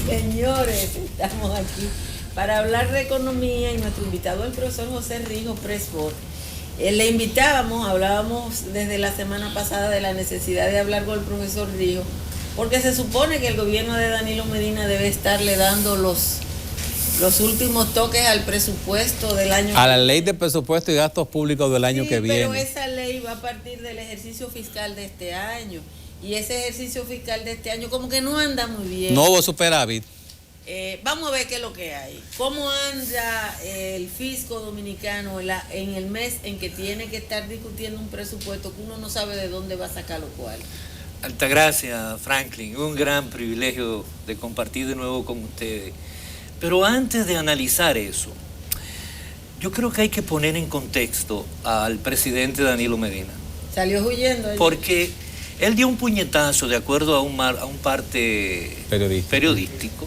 Señores, estamos aquí para hablar de economía y nuestro invitado es el profesor José Rijo Presbot. Le invitábamos, hablábamos desde la semana pasada de la necesidad de hablar con el profesor Rijo, porque se supone que el gobierno de Danilo Medina debe estarle dando los últimos toques al presupuesto del año. A la ley de presupuesto y gastos públicos del año que viene. Pero esa ley va a partir del ejercicio fiscal de este año. Y ese ejercicio fiscal de este año como que no anda muy bien. No hubo superávit. Vamos a ver qué es lo que hay. ¿Cómo anda el fisco dominicano en el mes en que tiene que estar discutiendo un presupuesto que uno no sabe de dónde va a sacar lo cual? Altagracia, Franklin, un gran privilegio de compartir de nuevo con ustedes. Pero antes de analizar eso, yo creo que hay que poner en contexto al presidente Danilo Medina. Salió huyendo. Porque él dio un puñetazo de acuerdo a un parte periodístico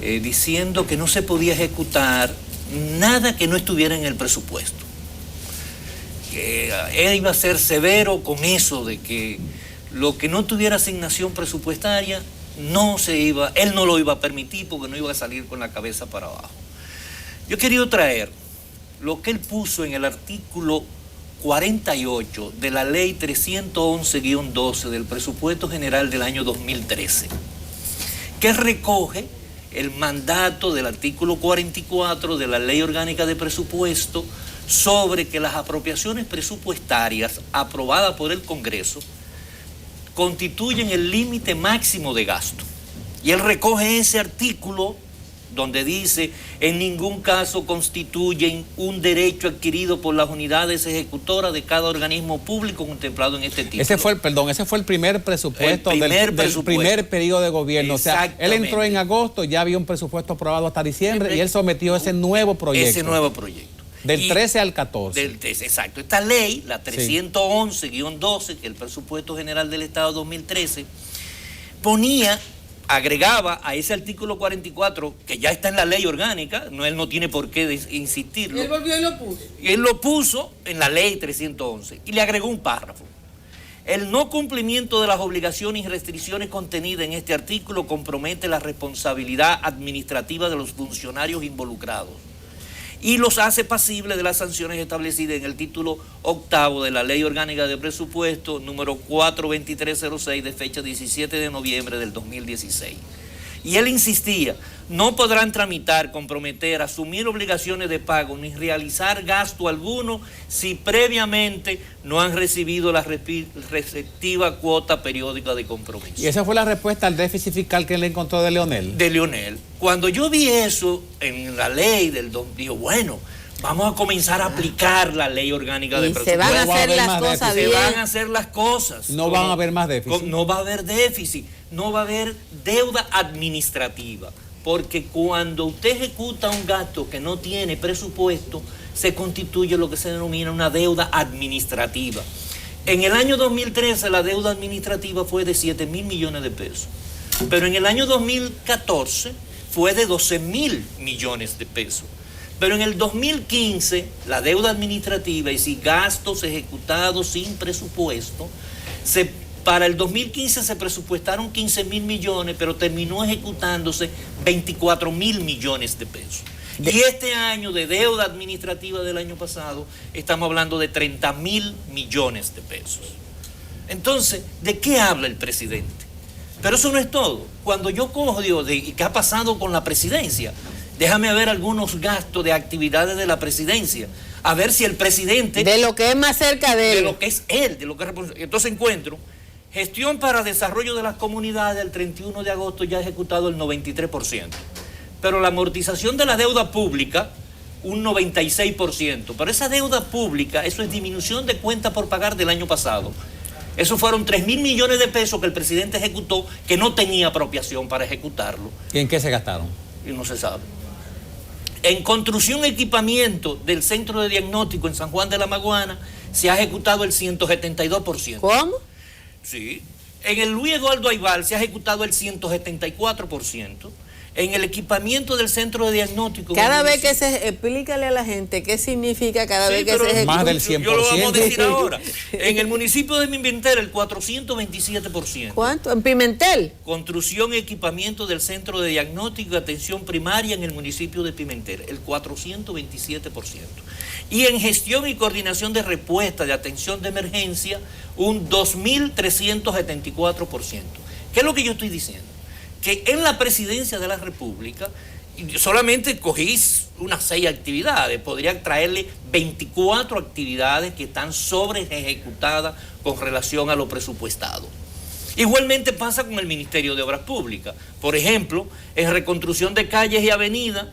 diciendo que no se podía ejecutar nada que no estuviera en el presupuesto. Que él iba a ser severo con eso de que lo que no tuviera asignación presupuestaria él no lo iba a permitir porque no iba a salir con la cabeza para abajo. Yo quería traer lo que él puso en el artículo 48 de la ley 311-12 del presupuesto general del año 2013, que recoge el mandato del artículo 44 de la ley orgánica de presupuesto sobre que las apropiaciones presupuestarias aprobadas por el Congreso constituyen el límite máximo de gasto. Y él recoge ese artículo donde dice, en ningún caso constituyen un derecho adquirido por las unidades ejecutoras de cada organismo público contemplado en este título. Ese fue el primer presupuesto del primer periodo de gobierno. O sea, él entró en agosto, ya había un presupuesto aprobado hasta diciembre y él sometió ese nuevo proyecto. Del 13 al 14. Exacto. Esta ley, la 311-12, que es el presupuesto general del Estado 2013, agregaba a ese artículo 44, que ya está en la ley orgánica, él no tiene por qué insistirlo. Y él volvió y lo puso. Y él lo puso en la ley 311 y le agregó un párrafo. El no cumplimiento de las obligaciones y restricciones contenidas en este artículo compromete la responsabilidad administrativa de los funcionarios involucrados y los hace pasibles de las sanciones establecidas en el título 8 de la Ley Orgánica de Presupuesto número 42306 de fecha 17 de noviembre del 2016. Y él insistía, no podrán tramitar, comprometer, asumir obligaciones de pago ni realizar gasto alguno si previamente no han recibido la respectiva cuota periódica de compromiso. ¿Y esa fue la respuesta al déficit fiscal que él encontró de Leonel? De Leonel. Cuando yo vi eso en la ley digo, bueno, vamos a comenzar a aplicar la ley orgánica de presupuesto. Se van a hacer las cosas bien. Se van a hacer las cosas. No van a haber más déficit. No va a haber déficit, no va a haber deuda administrativa. Porque cuando usted ejecuta un gasto que no tiene presupuesto, se constituye lo que se denomina una deuda administrativa. En el año 2013 la deuda administrativa fue de 7.000 millones de pesos. Pero en el año 2014 fue de 12.000 millones de pesos. Pero en el 2015, la deuda administrativa, y si gastos ejecutados sin presupuesto, para el 2015 se presupuestaron 15.000 millones, pero terminó ejecutándose 24.000 millones de pesos. Y este año de deuda administrativa del año pasado, estamos hablando de 30.000 millones de pesos. Entonces, ¿de qué habla el presidente? Pero eso no es todo. Cuando yo cojo, digo, ¿qué ha pasado con la presidencia? Déjame ver algunos gastos de actividades de la presidencia. A ver si el presidente... De lo que es más cerca de él. De lo que es él, de lo que es responsable. Entonces encuentro, gestión para desarrollo de las comunidades, el 31 de agosto ya ha ejecutado el 93%. Pero la amortización de la deuda pública, un 96%. Pero esa deuda pública, eso es disminución de cuenta por pagar del año pasado. Esos fueron 3.000 millones de pesos que el presidente ejecutó, que no tenía apropiación para ejecutarlo. ¿Y en qué se gastaron? Y no se sabe. En construcción y equipamiento del centro de diagnóstico en San Juan de la Maguana se ha ejecutado el 172%. ¿Cómo? Sí. En el Luis Eduardo Aybar se ha ejecutado el 174%. en el equipamiento del centro de diagnóstico. Cada vez que se... Explícale a la gente qué significa cada vez que se ejecuta. Más del 100%. Yo lo vamos a decir ahora. En el municipio de Pimentel, el 427%. ¿Cuánto? ¿En Pimentel? Construcción y equipamiento del centro de diagnóstico y atención primaria en el municipio de Pimentel, el 427%. Y en gestión y coordinación de respuesta de atención de emergencia, un 2.374%. ¿Qué es lo que yo estoy diciendo? Que en la presidencia de la República solamente cogí unas 6 actividades, podría traerle 24 actividades que están sobre ejecutadas con relación a lo presupuestado. Igualmente pasa con el Ministerio de Obras Públicas. Por ejemplo, en reconstrucción de calles y avenidas,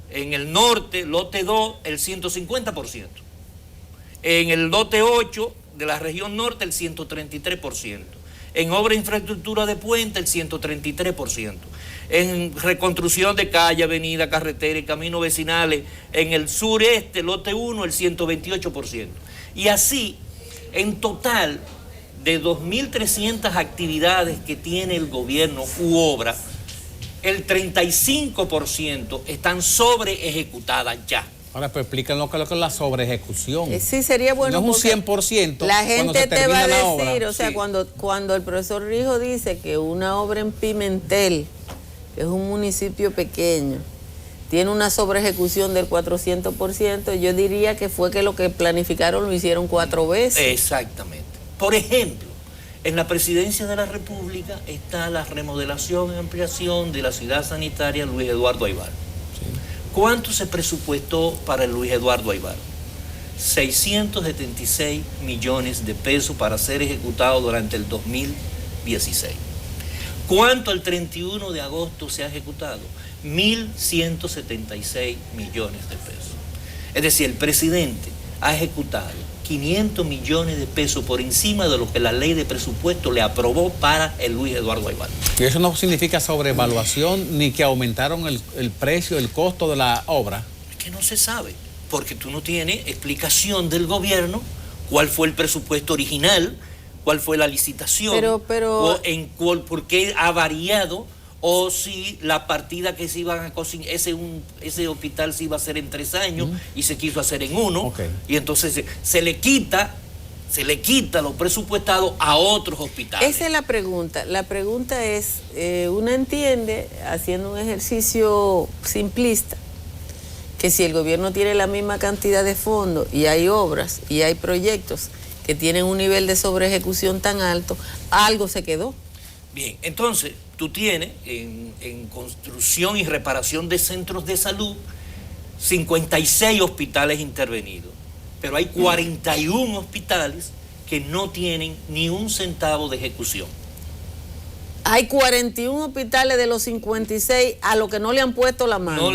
en el norte, lote 2, el 150%. En el lote 8 de la región norte, el 133%. En obra de infraestructura de puente, el 133%. En reconstrucción de calle, avenida, carretera y caminos vecinales, en el sureste, lote 1, el 128%. Y así, en total, de 2.300 actividades que tiene el gobierno u obras, el 35% están sobre ejecutadas ya. Ahora, pues explícanos qué es lo que es la sobreejecución. Sí, sería bueno. No es un 100%. La gente te va a decir, obra. o sea, sí. cuando el profesor Rijo dice que una obra en Pimentel, que es un municipio pequeño, tiene una sobreejecución del 400%, yo diría que fue que lo que planificaron lo hicieron 4 veces. Exactamente. Por ejemplo, en la presidencia de la República está la remodelación y ampliación de la ciudad sanitaria Luis Eduardo Aybar. ¿Cuánto se presupuestó para el Luis Eduardo Aybar? 676 millones de pesos para ser ejecutado durante el 2016. ¿Cuánto al 31 de agosto se ha ejecutado? 1.176 millones de pesos. Es decir, el presidente ha ejecutado 500 millones de pesos por encima de lo que la ley de presupuesto le aprobó para el Luis Eduardo Aybar. Y eso no significa sobrevaluación ni que aumentaron el precio, el costo de la obra. Es que no se sabe, porque tú no tienes explicación del gobierno cuál fue el presupuesto original, cuál fue la licitación, por qué ha variado, o si la partida que se iban a cocinar, ese hospital se iba a hacer en 3 años y se quiso hacer en 1, y entonces se le quita lo presupuestado a otros hospitales. Esa es la pregunta. La pregunta es, uno entiende, haciendo un ejercicio simplista, que si el gobierno tiene la misma cantidad de fondos y hay obras y hay proyectos que tienen un nivel de sobreejecución tan alto, algo se quedó. Bien, entonces tú tienes en construcción y reparación de centros de salud 56 hospitales intervenidos, pero hay 41 hospitales que no tienen ni un centavo de ejecución. Hay 41 hospitales de los 56 a los que no le han puesto la mano.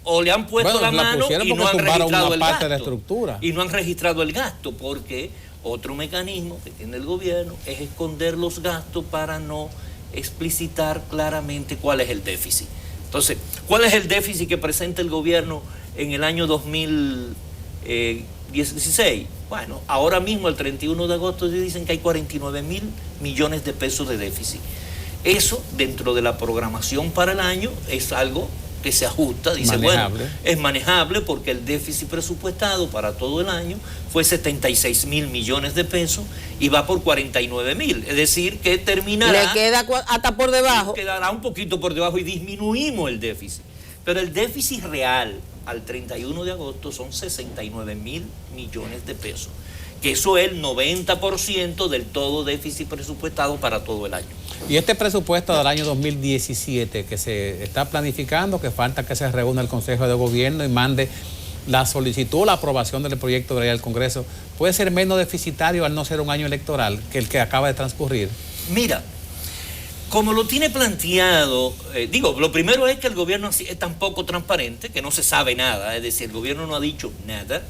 O le han puesto la mano y no han registrado el gasto. De estructura. Y no han registrado el gasto, porque otro mecanismo que tiene el gobierno es esconder los gastos para no explicitar claramente cuál es el déficit. Entonces, ¿cuál es el déficit que presenta el gobierno en el año 2016? Bueno, ahora mismo, el 31 de agosto, dicen que hay 49.000 millones de pesos de déficit. Eso, dentro de la programación para el año, es algo que se ajusta, dice, manejable. Bueno, es manejable porque el déficit presupuestado para todo el año fue 76.000 millones de pesos y va por 49.000, es decir, que terminará... Le queda hasta por debajo. Quedará un poquito por debajo y disminuimos el déficit. Pero el déficit real al 31 de agosto son 69.000 millones de pesos, que eso es el 90% del todo déficit presupuestado para todo el año. Y este presupuesto del año 2017 que se está planificando, que falta que se reúna el Consejo de Gobierno y mande la solicitud o la aprobación del proyecto de ley al Congreso, ¿puede ser menos deficitario al no ser un año electoral que el que acaba de transcurrir? Mira, como lo tiene planteado, lo primero es que el gobierno es tan poco transparente que no se sabe nada, es decir, el gobierno no ha dicho nada.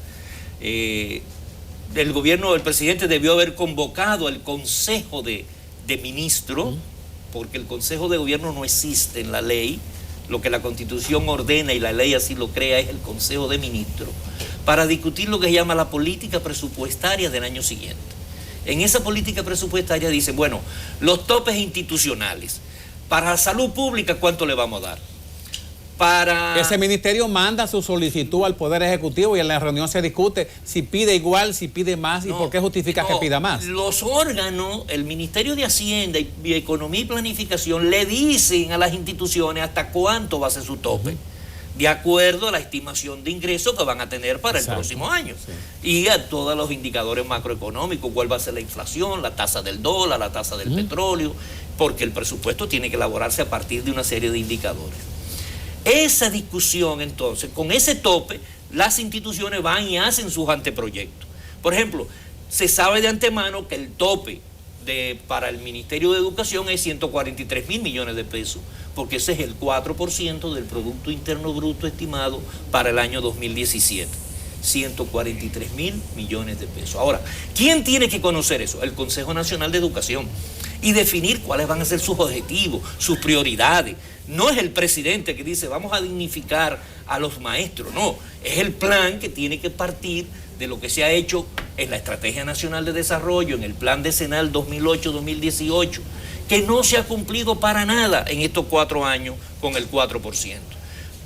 El presidente debió haber convocado al Consejo de Ministros, porque el Consejo de Gobierno no existe en la ley. Lo que la Constitución ordena y la ley así lo crea es el Consejo de Ministros, para discutir lo que se llama la política presupuestaria del año siguiente. En esa política presupuestaria dicen, bueno, los topes institucionales. Para la salud pública, ¿cuánto le vamos a dar? Ese ministerio manda su solicitud al Poder Ejecutivo y en la reunión se discute si pide igual, si pide más y por qué justifica que pida más. Los órganos, el Ministerio de Hacienda y Economía y Planificación le dicen a las instituciones hasta cuánto va a ser su tope, de acuerdo a la estimación de ingresos que van a tener para el próximo año. Y a todos los indicadores macroeconómicos, cuál va a ser la inflación, la tasa del dólar, la tasa del petróleo, porque el presupuesto tiene que elaborarse a partir de una serie de indicadores. Esa discusión, entonces, con ese tope, las instituciones van y hacen sus anteproyectos. Por ejemplo, se sabe de antemano que el tope para el Ministerio de Educación es 143.000 millones de pesos, porque ese es el 4% del Producto Interno Bruto estimado para el año 2017. 143.000 millones de pesos. Ahora, ¿quién tiene que conocer eso? El Consejo Nacional de Educación. Y definir cuáles van a ser sus objetivos, sus prioridades. No es el presidente que dice vamos a dignificar a los maestros, no, es el plan que tiene que partir de lo que se ha hecho en la Estrategia Nacional de Desarrollo, en el Plan Decenal 2008-2018, que no se ha cumplido para nada en estos 4 años con el 4%.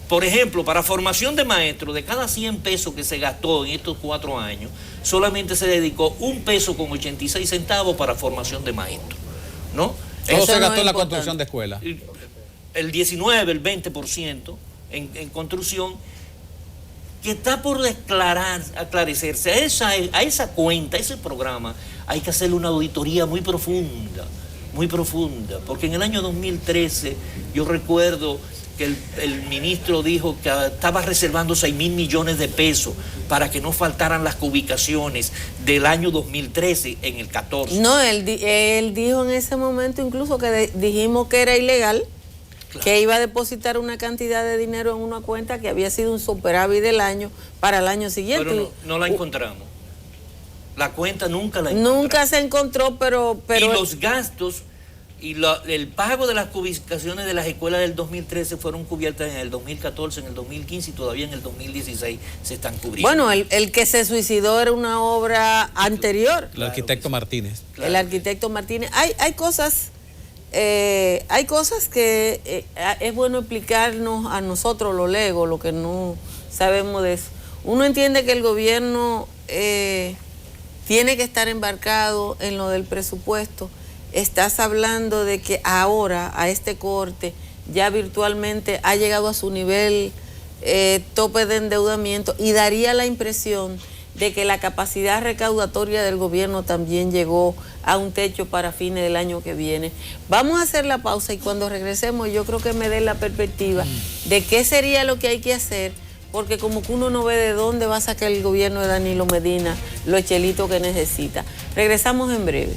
Por ejemplo, para formación de maestros, de cada 100 pesos que se gastó en estos 4 años, solamente se dedicó 1 peso con 86 centavos para formación de maestros, ¿no? Eso se gastó en la construcción de escuelas. El 19, el 20% en construcción, que está por aclarecerse. A esa cuenta, a ese programa, hay que hacerle una auditoría muy profunda, porque en el año 2013 yo recuerdo que el ministro dijo que estaba reservando 6.000 millones de pesos para que no faltaran las ubicaciones del año 2013 en el 14. No, él dijo en ese momento incluso que dijimos que era ilegal, que iba a depositar una cantidad de dinero en una cuenta que había sido un superávit del año para el año siguiente. Pero no la encontramos. La cuenta nunca la encontramos. Nunca se encontró, pero y los gastos y el pago de las ubicaciones de las escuelas del 2013 fueron cubiertas en el 2014, en el 2015 y todavía en el 2016 se están cubriendo. Bueno, el que se suicidó era una obra anterior. El arquitecto Martínez. Claro. El arquitecto Martínez. Hay cosas que es bueno explicarnos a nosotros, los legos, lo que no sabemos de eso. Uno entiende que el gobierno tiene que estar embarcado en lo del presupuesto. Estás hablando de que ahora, a este corte, ya virtualmente ha llegado a su nivel tope de endeudamiento y daría la impresión de que la capacidad recaudatoria del gobierno también llegó a un techo para fines del año que viene. Vamos a hacer la pausa y cuando regresemos yo creo que me dé la perspectiva de qué sería lo que hay que hacer, porque como que uno no ve de dónde va a sacar el gobierno de Danilo Medina los chelitos que necesita. Regresamos en breve.